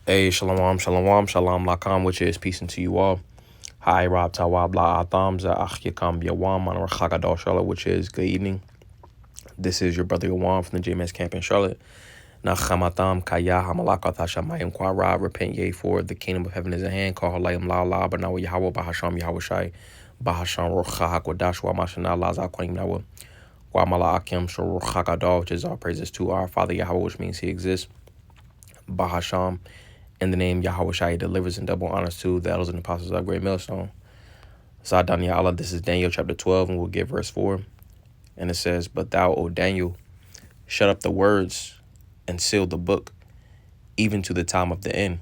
Hey, shalom, shalom, shalom lakam, which is peace unto you all. Hi, Rob Tawab La Atham, Za'ach Yakam Yawam, on Rachagadosh Charlotte, which is good evening. This is your brother Yawan from the JMS camp in Charlotte. Nachamatam Kaya Hamalakat Hashamayim Kwara, repent ye for the kingdom of heaven is at hand, call Halayim La La, but now Yahweh Bahasham Yahweh Shai, Bahasham Rocha Hakwadash, Wamashana Laza Quim Nawa, Wamala Akim Shor Rochagadol, which is all praises to our Father Yahweh, which means he exists. Bahasham. In the name Yahweh Shai delivers and double honors to the elders and apostles of Great Millstone. Zadanya Allah, this is Daniel chapter 12, and we'll get verse 4. And it says, But thou, O Daniel, shut up the words and seal the book, even to the time of the end.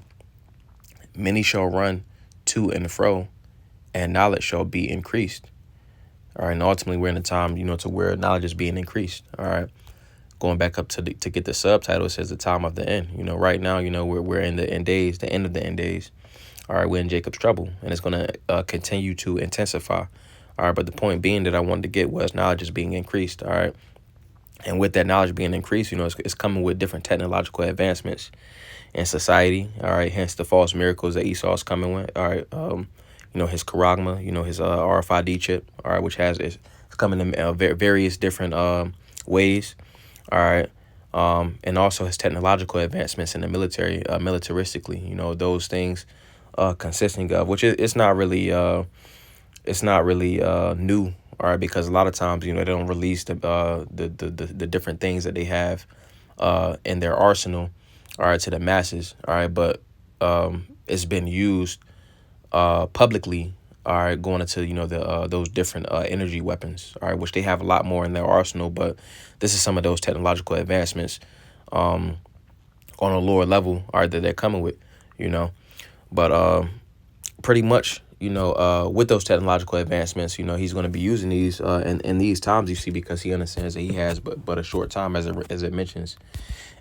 Many shall run to and fro, and knowledge shall be increased. All right, and ultimately we're in a time, to where knowledge is being increased. All right. Going back up to get the subtitle, it says the time of the end. Right now, we're in the end days, the end of the end days. All right, we're in Jacob's trouble, and it's going to continue to intensify. All right, but the point being that I wanted to get was knowledge is being increased. All right, and with that knowledge being increased, it's coming with different technological advancements in society. All right, hence the false miracles that Esau's coming with. All right, his charagma, his RFID chip. All right, which it's coming in various different ways. All right. And also his technological advancements in the military, militaristically, those things consisting of, which it's not really new. All right, because a lot of times, they don't release the different things that they have in their arsenal, all right, to the masses. All right, but it's been used publicly. All right, going into those different energy weapons. All right, which they have a lot more in their arsenal, but this is some of those technological advancements on a lower level. All right, that they're coming with, but pretty much, with those technological advancements, he's going to be using these in these times, you see, because he understands that he has but a short time, as it mentions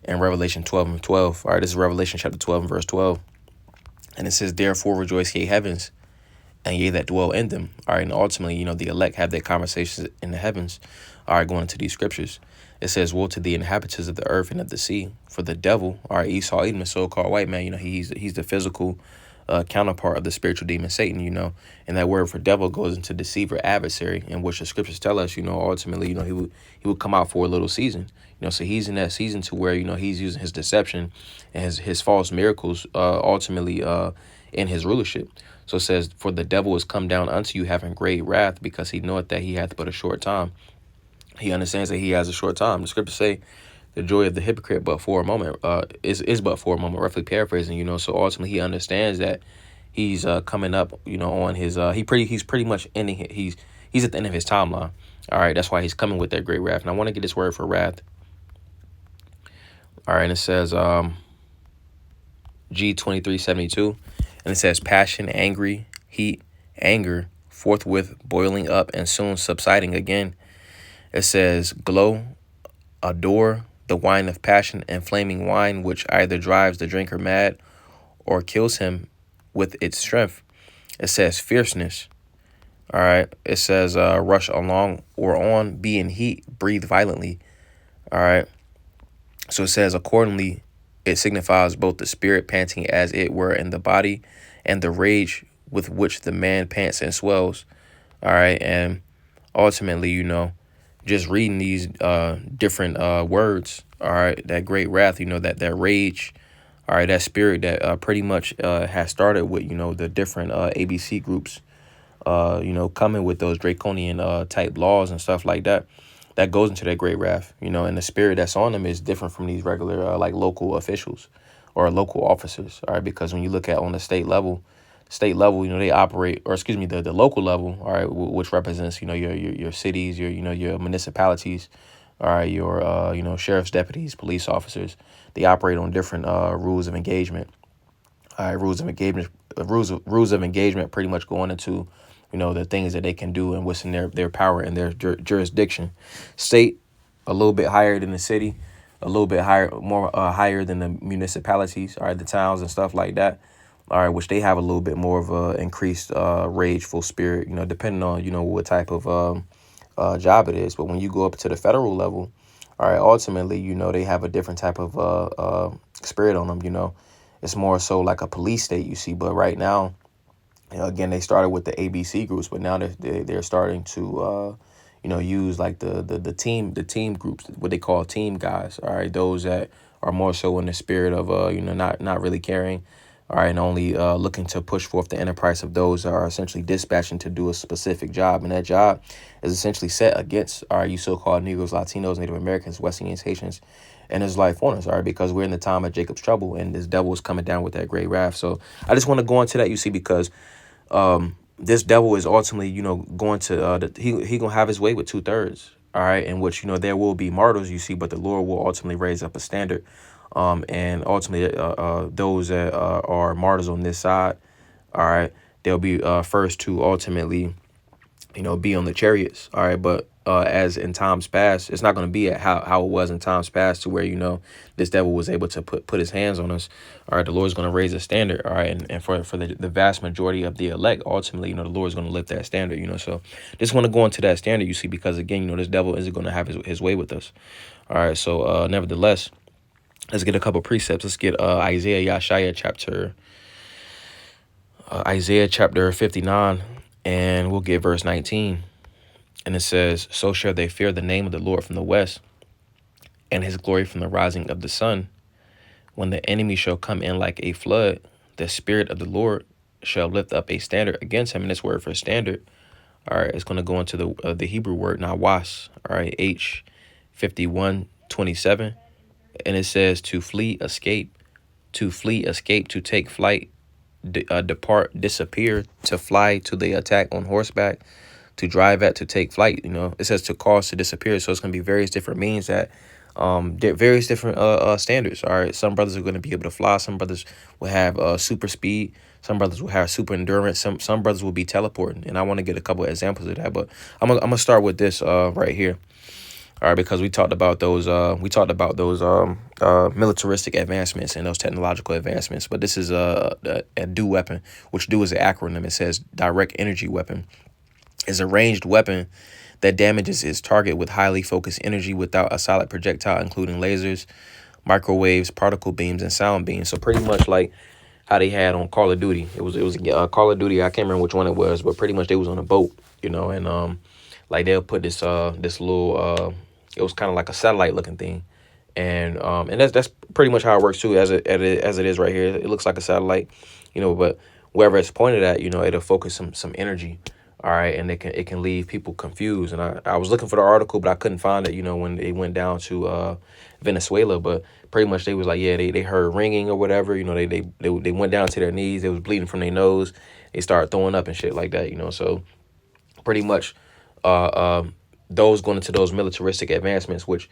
in Revelation 12:12. All right, this is Revelation chapter 12 and verse 12, and it says, "Therefore rejoice, ye heavens, and ye that dwell in them." All right, and ultimately, the elect have their conversations in the heavens. All right, going into these scriptures, it says, "Woe to the inhabitants of the earth and of the sea, for the devil," all right, Esau, Edom, the so-called white man, he's the physical counterpart of the spiritual demon Satan, and that word for devil goes into deceiver, adversary, in which the scriptures tell us, ultimately, he would come out for a little season, so he's in that season to where, he's using his deception and his false miracles, ultimately, in his rulership. So it says, "For the devil is come down unto you having great wrath, because he knoweth that he hath but a short time." He understands that he has a short time. The scriptures say, "The joy of the hypocrite but for a moment," is but for a moment, roughly paraphrasing, so ultimately he understands that he's coming up, on his he's pretty much ending it. He's at the end of his timeline. All right, that's why he's coming with that great wrath. And I want to get this word for wrath. All right, and it says G2372, and it says passion, angry, heat, anger, forthwith boiling up and soon subsiding again. It says glow, adore, the wine of passion and flaming wine, which either drives the drinker mad or kills him with its strength. It says fierceness. All right. It says rush along or on, be in heat, breathe violently. All right. So it says accordingly, it signifies both the spirit panting as it were in the body and the rage with which the man pants and swells. All right. And ultimately, just reading these different words, all right, that great wrath, that rage, all right, that spirit that pretty much has started with, the different ABC groups, coming with those draconian type laws and stuff like that. That goes into that great wrath, and the spirit that's on them is different from these regular like local officials or local officers, all right, because when you look at on the state level, they operate, or excuse me, the local level, all right, which represents, your cities, your municipalities, all right, your sheriff's deputies, police officers. They operate on different rules of engagement. All right, rules of engagement pretty much going into, the things that they can do and what's in their power and their jurisdiction. State, a little bit higher than the city, a little bit higher than the municipalities, all right, the towns and stuff like that. All right, which they have a little bit more of a increased rageful spirit, depending on, what type of job it is. But when you go up to the federal level, all right, ultimately, they have a different type of spirit on them, it's more so like a police state, you see. But right now, again, they started with the ABC groups, but now they're starting to use like the team groups, what they call team guys. All right, those that are more so in the spirit of not really caring. All right, and only looking to push forth the enterprise of those that are essentially dispatching to do a specific job, and that job is essentially set against you so-called Negroes, Latinos, Native Americans, West Indians, Haitians, and his life on us. All right, because we're in the time of Jacob's trouble, and this devil is coming down with that great wrath. So I just want to go into that, you see, because this devil is ultimately, going to he gonna have his way with 2/3. All right, in which there will be martyrs, you see, but the Lord will ultimately raise up a standard, and ultimately those that are martyrs on this side, all right, they'll be first to ultimately be on the chariots. All right. But as in times past, it's not going to be at how it was in times past, to where, this devil was able to put his hands on us. All right. The Lord's going to raise a standard. All right. And for the vast majority of the elect, ultimately, the Lord's going to lift that standard, so just want to go into that standard, you see, because again, this devil isn't going to have his way with us. All right. So nevertheless, let's get a couple precepts. Let's get Isaiah chapter 59, and we'll get verse 19. And it says, "So shall they fear the name of the Lord from the west, and his glory from the rising of the sun. When the enemy shall come in like a flood, the Spirit of the Lord shall lift up a standard against him." And this word for standard, all right, it's going to go into the Hebrew word nawas, all right, H51:27. And it says to flee, escape, to take flight, depart, disappear, to fly to the attack on horseback, to drive at, to take flight. It says to cause to disappear. So it's going to be various different means that various different standards. All right, some brothers are going to be able to fly, some brothers will have super speed, some brothers will have super endurance, some brothers will be teleporting. And I want to get a couple of examples of that, but I'm gonna start with this right here. All right, because we talked about those militaristic advancements and those technological advancements. But this is a DEW weapon, which DEW is an acronym. It says direct energy weapon. Is a ranged weapon that damages its target with highly focused energy without a solid projectile, including lasers, microwaves, particle beams, and sound beams. So pretty much like how they had on Call of Duty. It was Call of Duty. I can't remember which one it was, but pretty much they was on a boat, and like they'll put this little it was kind of like a satellite looking thing, and that's pretty much how it works too, as it is right here. It looks like a satellite, but wherever it's pointed at, it'll focus some energy. All right, and it can leave people confused. And I was looking for the article, but I couldn't find it, when they went down to Venezuela. But pretty much they was like, yeah, they heard ringing or whatever. They went down to their knees. They was bleeding from their nose. They started throwing up and shit like that. So pretty much those going into those militaristic advancements, which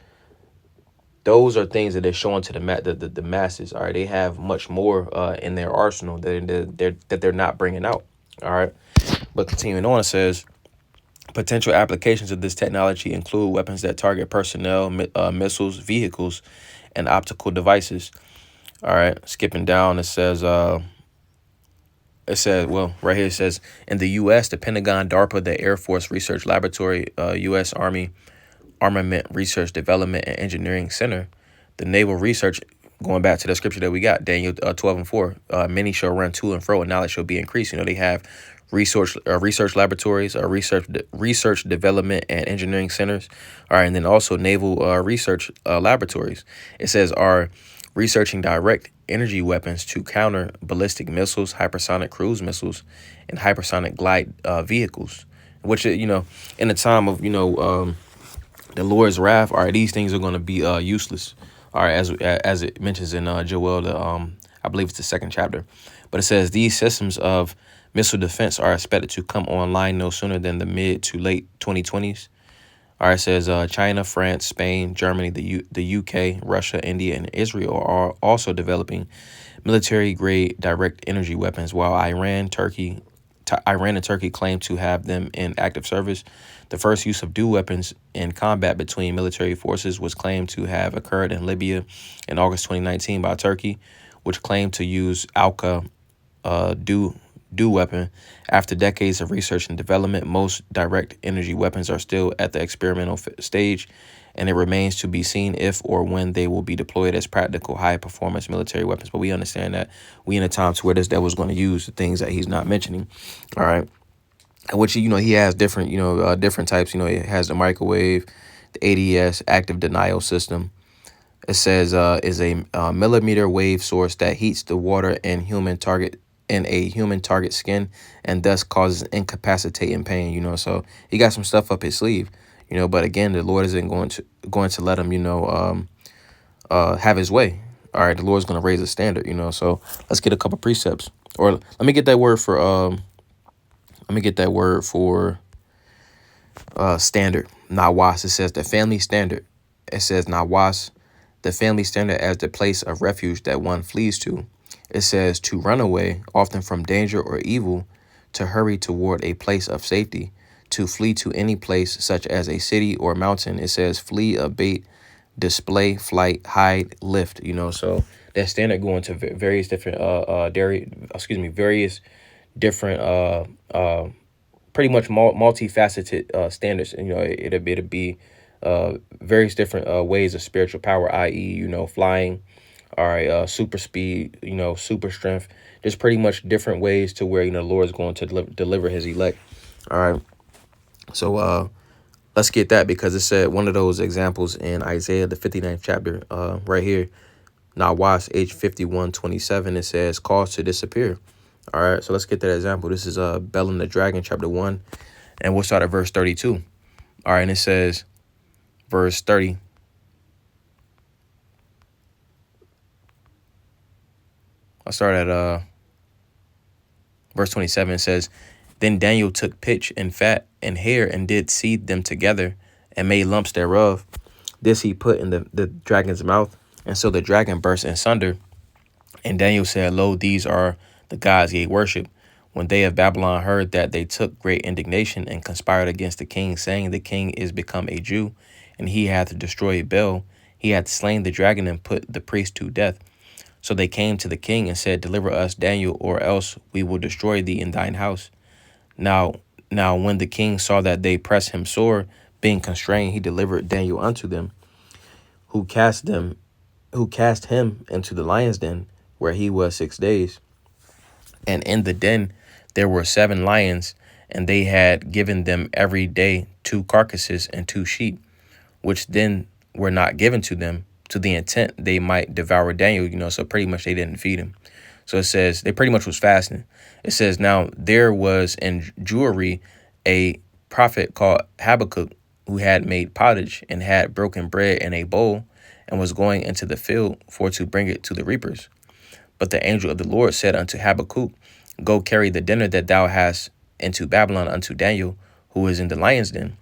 those are things that they're showing to the masses. All right, they have much more in their arsenal that they're not bringing out. All right, but continuing on, it says potential applications of this technology include weapons that target personnel, missiles, vehicles, and optical devices. All right, skipping down, it says right here it says, in the U.S., the Pentagon, DARPA, the Air Force Research Laboratory, U.S. Army Armament Research Development and Engineering Center, the Naval Research, going back to the scripture that we got, Daniel 12:4, many shall run to and fro, and knowledge shall be increased. They have research laboratories, research development and engineering centers. All right, and then also naval research laboratories. It says are researching direct energy weapons to counter ballistic missiles, hypersonic cruise missiles, and hypersonic glide vehicles. Which in the time of the Lord's wrath, all right, these things are going to be useless. All right, as it mentions in Joel, I believe it's the 2nd chapter. But it says these systems of missile defense are expected to come online no sooner than the mid to late 2020s. All right, it says China, France, Spain, Germany, the UK, Russia, India, and Israel are also developing military-grade direct energy weapons, while Iran and Turkey claim to have them in active service. The first use of DEW weapons in combat between military forces was claimed to have occurred in Libya in August 2019 by Turkey, which claimed to use DEW DEW weapon. After decades of research and development, most direct energy weapons are still at the experimental stage, and it remains to be seen if or when they will be deployed as practical, high-performance military weapons. But we understand that we in a time to where this devil's going to use the things that he's not mentioning. All right. Which, he has different, different types. It has the microwave, the ADS, active denial system. It says is a millimeter wave source that heats the water in a human target skin and thus causes incapacitating pain. So he got some stuff up his sleeve. But again, the Lord isn't going to let him have his way. All right, the Lord's going to raise a standard. So let's get a couple precepts, or let me get that word for standard. Nawas. It says the family standard. It says Nawas, the family standard, as the place of refuge that one flees to. It says to run away, often from danger or evil, to hurry toward a place of safety, to flee to any place such as a city or mountain. It says flee, abate, display, flight, hide, lift. So that standard going to various different various different pretty much multifaceted standards. It'll be various different ways of spiritual power, i.e., flying, all right, super speed, super strength. There's pretty much different ways to where, the Lord is going to deliver his elect. All right. So let's get that, because it said one of those examples in Isaiah, the 59th chapter, right here. Nawas, age 51:27, it says cause to disappear. All right, so let's get that example. This is Bel and the Dragon, chapter 1, and we'll start at verse 32. All right, and it says, verse 30. I'll start at verse 27. It says, then Daniel took pitch and fat and hair and did seethe them together and made lumps thereof. This he put in the dragon's mouth, and so the dragon burst in sunder. And Daniel said, lo, these are the gods ye worship. When they of Babylon heard that, they took great indignation and conspired against the king, saying, the king is become a Jew, and he hath destroyed Bel. He hath slain the dragon and put the priest to death. So they came to the king and said, deliver us, Daniel, or else we will destroy thee in thine house. Now when the king saw that they pressed him sore, being constrained, he delivered Daniel unto them, who cast him into the lion's den, where he was 6 days. And in the den there were 7 lions, and they had given them every day 2 carcasses and 2 sheep, which then were not given to them, to the intent they might devour Daniel. So pretty much they didn't feed him. So it says they pretty much was fasting. It says, now there was in Jewry a prophet called Habakkuk, who had made pottage and had broken bread in a bowl, and was going into the field for to bring it to the reapers. But the angel of the Lord said unto Habakkuk, go carry the dinner that thou hast into Babylon unto Daniel, who is in the lion's den.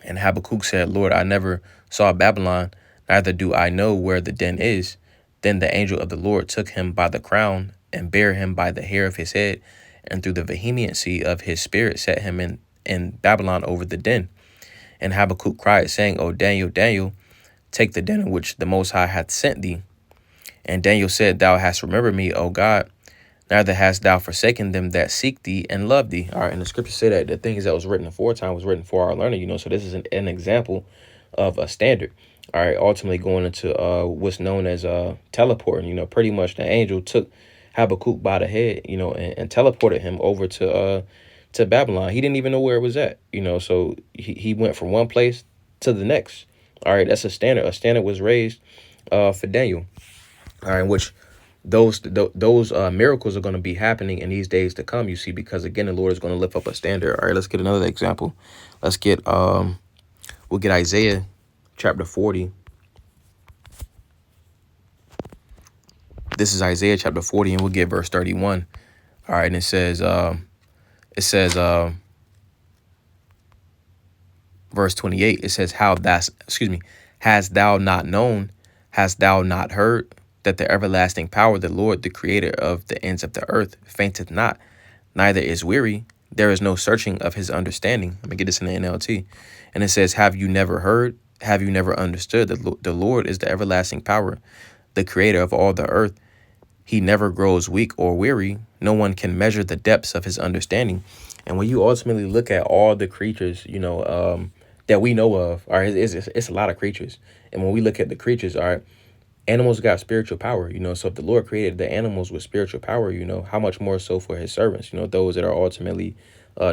And Habakkuk said, Lord, I never saw Babylon, neither do I know where the den is. Then the angel of the Lord took him by the crown and bare him by the hair of his head, and through the vehemency of his spirit set him in Babylon over the den. And Habakkuk cried, saying, O Daniel, Daniel, take the dinner which the Most High hath sent thee. And Daniel said, thou hast remembered me, O God, neither hast thou forsaken them that seek thee and love thee. All right, and the scripture say that the things that was written aforetime was written for our learning, so this is an example of a standard. All right, ultimately going into what's known as teleporting. Pretty much the angel took Habakkuk by the head, and teleported him over to Babylon. He didn't even know where it was at, so he went from one place to the next. All right, that's a standard. A standard was raised for Daniel. All right, which those miracles are going to be happening in these days to come, because again, the Lord is going to lift up a standard. All right, let's get another example. Let's get we'll get Isaiah chapter 40. This is Isaiah chapter 40, and we'll get verse 31. All right, and it says verse 28, it says, hast thou not known, hast thou not heard, that the everlasting power, the Lord, the creator of the ends of the earth, fainteth not, neither is weary. There is no searching of his understanding. Let me get this in the NLT. And it says, have you never heard? Have you never understood that the Lord is the everlasting power, the creator of all the earth? He never grows weak or weary. No one can measure the depths of his understanding. And when you ultimately look at all the creatures, that we know of, all right, it's a lot of creatures. And when we look at the creatures, all right, animals got spiritual power, so if the Lord created the animals with spiritual power, how much more so for his servants, those that are ultimately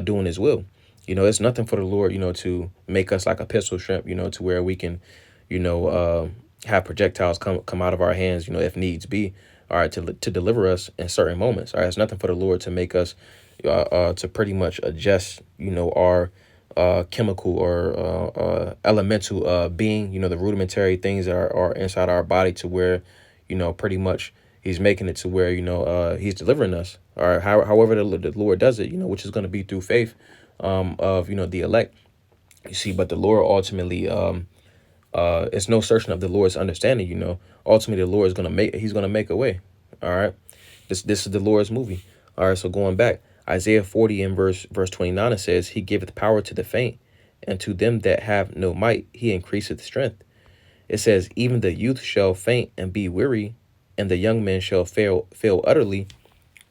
doing his will. It's nothing for the Lord, to make us like a pistol shrimp, to where we can, have projectiles come out of our hands, if needs be, all right, to deliver us in certain moments. All right, it's nothing for the Lord to make us to pretty much adjust, our chemical or elemental being, the rudimentary things that are inside our body to where, pretty much he's making it to where, he's delivering us. All right, however the Lord does it, which is going to be through faith of, the elect. You see, but the Lord ultimately, it's no searching of the Lord's understanding. Ultimately the Lord is he's gonna make a way. All right, this is the Lord's movie. All right, so going back, Isaiah 40 and verse 29, it says, He giveth power to the faint, and to them that have no might he increaseth strength. It says, even the youth shall faint and be weary, and the young men shall fail utterly.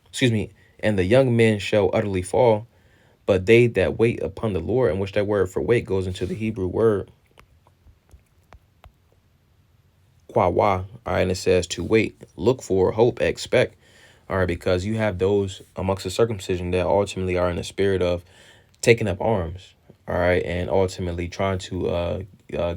Excuse me, and the young men shall utterly fall. But they that wait upon the Lord, in which that word for wait goes into the Hebrew word quawa, all right, and it says to wait, look for, hope, expect, all right, because you have those amongst the circumcision that ultimately are in the spirit of taking up arms, all right, and ultimately trying to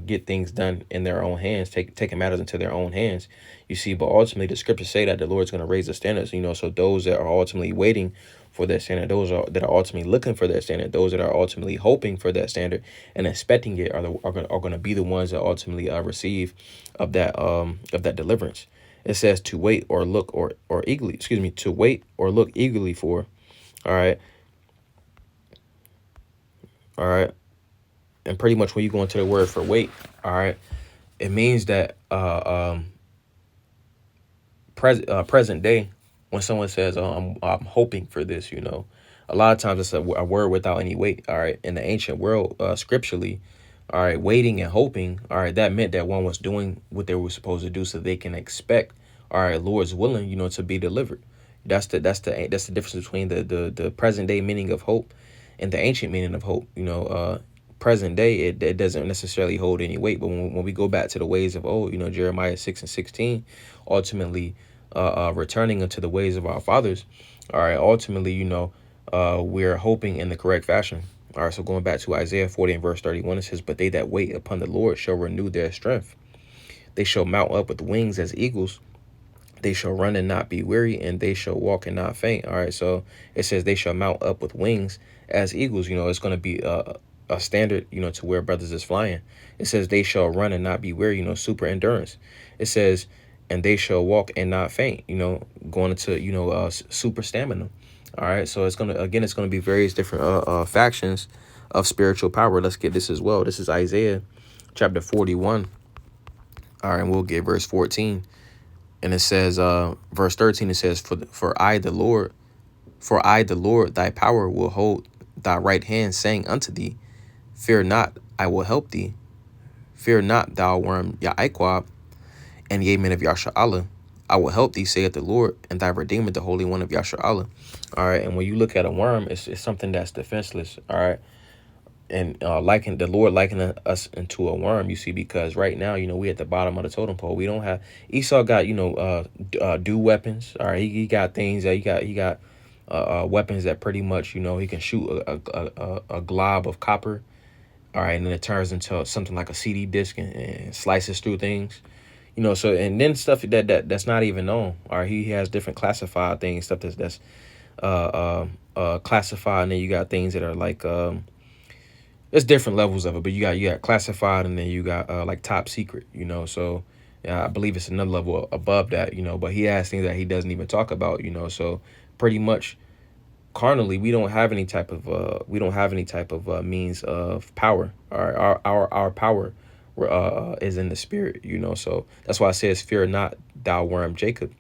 get things done in their own hands, taking matters into their own hands. You see, but ultimately the scriptures say that the Lord's going to raise the standards, so those that are ultimately waiting for that standard, that are ultimately looking for that standard, those that are ultimately hoping for that standard and expecting it are going to be the ones that ultimately receive of that deliverance. It says to wait or look or eagerly, to wait or look eagerly for. All right. All right. And pretty much when you go into the word for wait, all right, it means that present day, when someone says, oh, I'm hoping for this, a lot of times it's a word without any weight. All right. In the ancient world, scripturally, all right, waiting and hoping, all right, that meant that one was doing what they were supposed to do so they can expect, all right, Lord's willing, to be delivered. That's the difference between the present day meaning of hope and the ancient meaning of hope. Present day, it doesn't necessarily hold any weight. But when we go back to the ways of old, Jeremiah 6 and 16, ultimately returning unto the ways of our fathers, all right, ultimately, we're hoping in the correct fashion. All right, so going back to Isaiah 40 and verse 31, it says, But they that wait upon the Lord shall renew their strength. They shall mount up with wings as eagles. They shall run and not be weary, and they shall walk and not faint. All right, so it says they shall mount up with wings as eagles. It's going to be a standard, to where brothers is flying. It says they shall run and not be weary, super endurance. It says, and they shall walk and not faint, going into, super stamina. All right, so it's going to be various different factions of spiritual power. Let's get this as well. This is Isaiah chapter 41. All right, and we'll get verse 14. And it says, verse 13, it says, For I, the Lord, thy power will hold thy right hand, saying unto thee, Fear not, I will help thee. Fear not, thou worm Ya'aquab, and ye men of Yashar'Allah. I will help thee, saith the Lord, and thy Redeemer, the Holy One of Yashar'Allah. All right, and when you look at a worm, it's something that's defenseless. All right, and the Lord likening us into a worm, you see, because right now, we at the bottom of the totem pole. We don't have, Esau got, do weapons. All right, he got things that he got weapons that pretty much, he can shoot a glob of copper. All right, and then it turns into something like a CD disc and slices through things. So, and then stuff that's not even known. All right, he has different classified things, stuff that's classified, and then you got things that are like there's different levels of it, but you got classified, and then you got like top secret, so I believe it's another level above that, but he has things that he doesn't even talk about, so pretty much carnally we don't have any type of means of power. All right, our power is in the spirit, so that's why it says, Fear not, thou worm Jacob,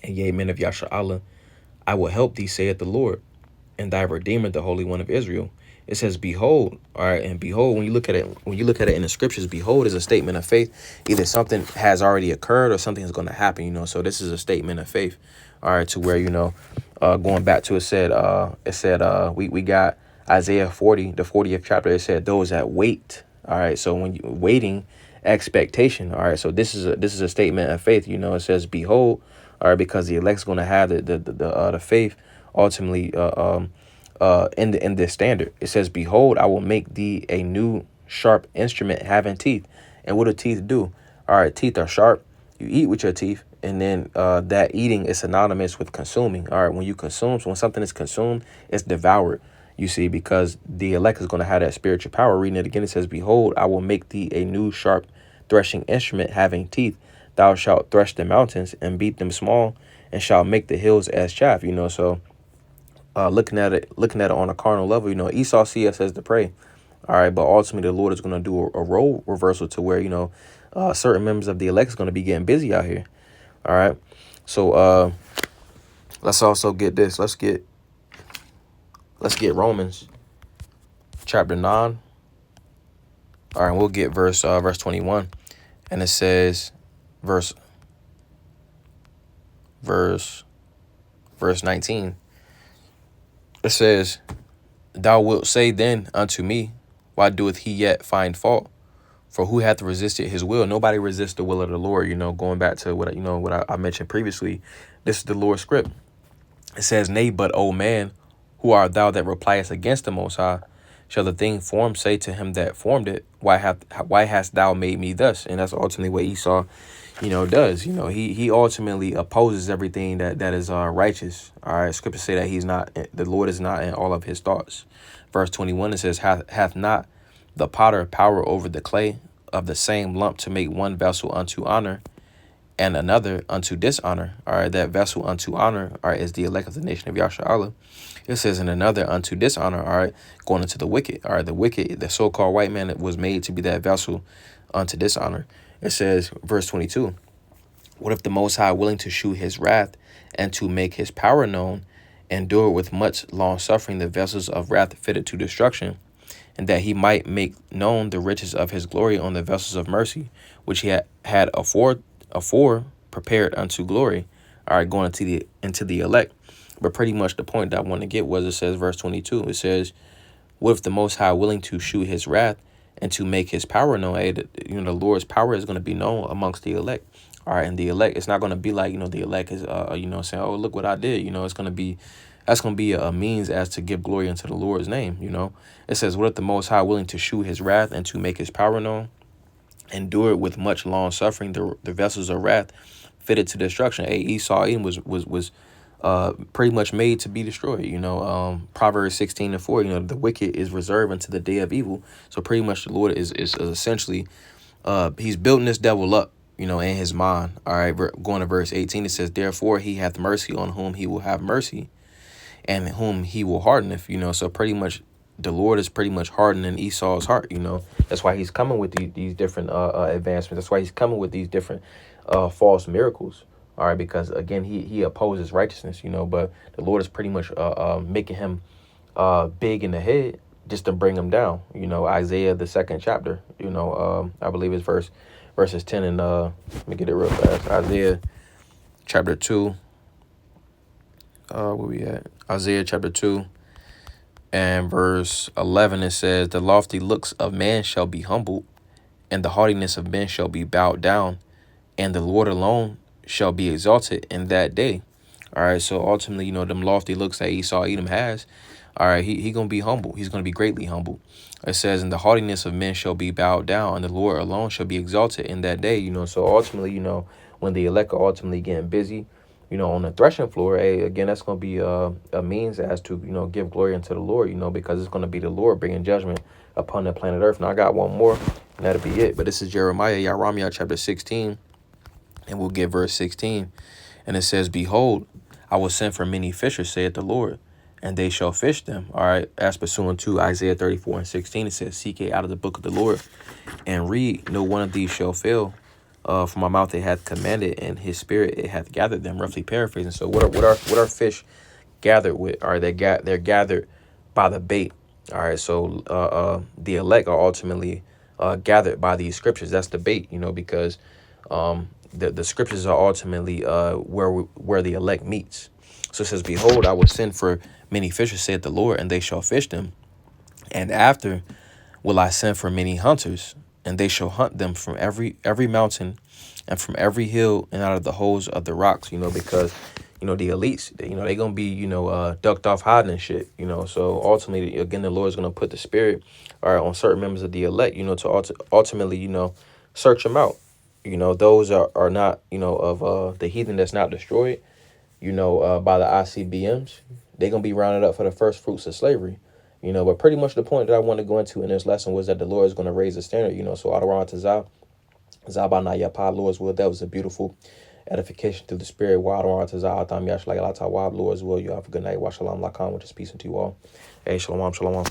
and ye men of Yashar'Allah, I will help thee, saith the Lord. and thy Redeemer, the Holy One of Israel. It says, behold, all right, and behold, when you look at it in the scriptures, behold is a statement of faith. Either something has already occurred or something is going to happen, So this is a statement of faith, all right, to where, going back to we got Isaiah 40, the 40th chapter. It said those that wait, all right. So when you waiting, expectation, all right. So this is a statement of faith, It says, behold, all right, because the elect's going to have the faith ultimately in this standard. It says, behold, I will make thee a new sharp instrument having teeth. And what do teeth do? All right, teeth are sharp. You eat with your teeth, and then that eating is synonymous with consuming. All right, when something is consumed, it's devoured. You see, because the elect is going to have that spiritual power. Reading it again, it says, behold, I will make thee a new sharp threshing instrument having teeth. Thou shalt thresh the mountains and beat them small, and shalt make the hills as chaff. So looking at it on a carnal level, Esau see us as the prey. All right, but ultimately the Lord is going to do a role reversal to where, certain members of the elect is going to be getting busy out here. All right. So let's also get this. Let's get Romans chapter 9. All right, we'll get verse 21. And it says verse 19. It says, thou wilt say then unto me, why doeth he yet find fault? For who hath resisted his will? Nobody resists the will of the Lord. Going back to what I mentioned previously, this is the Lord's script. It says, nay, but O man, who art thou that repliest against the Most High? Shall the thing formed say to him that formed it, why hast thou made me thus? And that's ultimately what Esau, does. He ultimately opposes everything that is righteous. All right, scriptures say that the Lord is not in all of his thoughts. Verse 21, it says, hath not the potter power over the clay of the same lump to make one vessel unto honor and another unto dishonor? All right, that vessel unto honor, all right, is the elect of the nation of Yasharallah. It says, and another unto dishonor, all right, going into the wicked. All right, the wicked, the so-called white man, was made to be that vessel unto dishonor. It says, verse 22, what if the Most High, willing to shew his wrath and to make his power known, endure with much long suffering the vessels of wrath fitted to destruction, and that he might make known the riches of his glory on the vessels of mercy, which he had afore prepared unto glory. All right, going into the elect. But pretty much the point that I want to get was, it says, verse 22, it says, what if the Most High, willing to shew his wrath and to make his power known? The Lord's power is going to be known amongst the elect. All right, and the elect, it's not going to be like, the elect is, saying, oh, look what I did. It's going to be, that's going to be a means as to give glory unto the Lord's name. It says, what if the Most High, willing to shew his wrath and to make his power known, endure with much long suffering the vessels of wrath fitted to destruction? Esau was pretty much made to be destroyed. Proverbs 16:4, the wicked is reserved unto the day of evil. So pretty much the Lord is essentially, he's building this devil up, in his mind. All right, going to verse 18, it says, therefore he hath mercy on whom he will have mercy, and whom he will hardeneth. So pretty much the Lord is pretty much hardening Esau's heart. That's why he's coming with these different advancements. That's why he's coming with these different false miracles. All right, because again, he opposes righteousness, but the Lord is pretty much making him big in the head just to bring him down. Isaiah, the 2nd chapter, I believe it's verses 10 and let me get it real fast. Isaiah chapter 2. Where we at? Isaiah chapter 2 and verse 11, it says, the lofty looks of man shall be humbled, and the haughtiness of men shall be bowed down, and the Lord alone shall be exalted in that day. All right, so ultimately, them lofty looks that Esau Edom has, all right, he gonna be humble. He's gonna be greatly humble. It says, and the haughtiness of men shall be bowed down, and the Lord alone shall be exalted in that day. So ultimately, when the elect are ultimately getting busy, on the threshing floor, again, that's going to be a means as to, give glory unto the Lord, because it's going to be the Lord bringing judgment upon the planet Earth. Now, I got one more, and that'll be it. But this is Jeremiah chapter 16, and we'll get verse 16. And it says, behold, I will send for many fishers, saith the Lord, and they shall fish them. All right, as pursuant to Isaiah 34:16, it says, seek ye out of the book of the Lord and read, no one of these shall fail. From my mouth it hath commanded, and his spirit it hath gathered them. Roughly paraphrasing. So what are fish gathered with. All right, they're gathered by the bait. All right, so the elect are ultimately gathered by these scriptures. That's the bait, because the scriptures are ultimately where the elect meets. So it says, "Behold, I will send for many fishers," saith the Lord, "and they shall fish them. And after will I send for many hunters, and they shall hunt them from every mountain and from every hill and out of the holes of the rocks," because the elites, they're gonna be, ducked off hiding and shit, so ultimately, again, the Lord's gonna put the spirit on certain members of the elect, to ultimately, search them out. Those are not, of the heathen that's not destroyed, by the ICBMs. They're gonna be rounded up for the first fruits of slavery. But pretty much the point that I want to go into in this lesson was that the Lord is going to raise the standard, so Adawan Tazah, Zabana Yapa, Lord's will. That was a beautiful edification through the spirit. Adawan Tazah, Atam Yashlai Latawab, Lord's will. You have a good night. Wa Shalom Lakam, which is peace unto you all. Hey, Shalom, Shalom.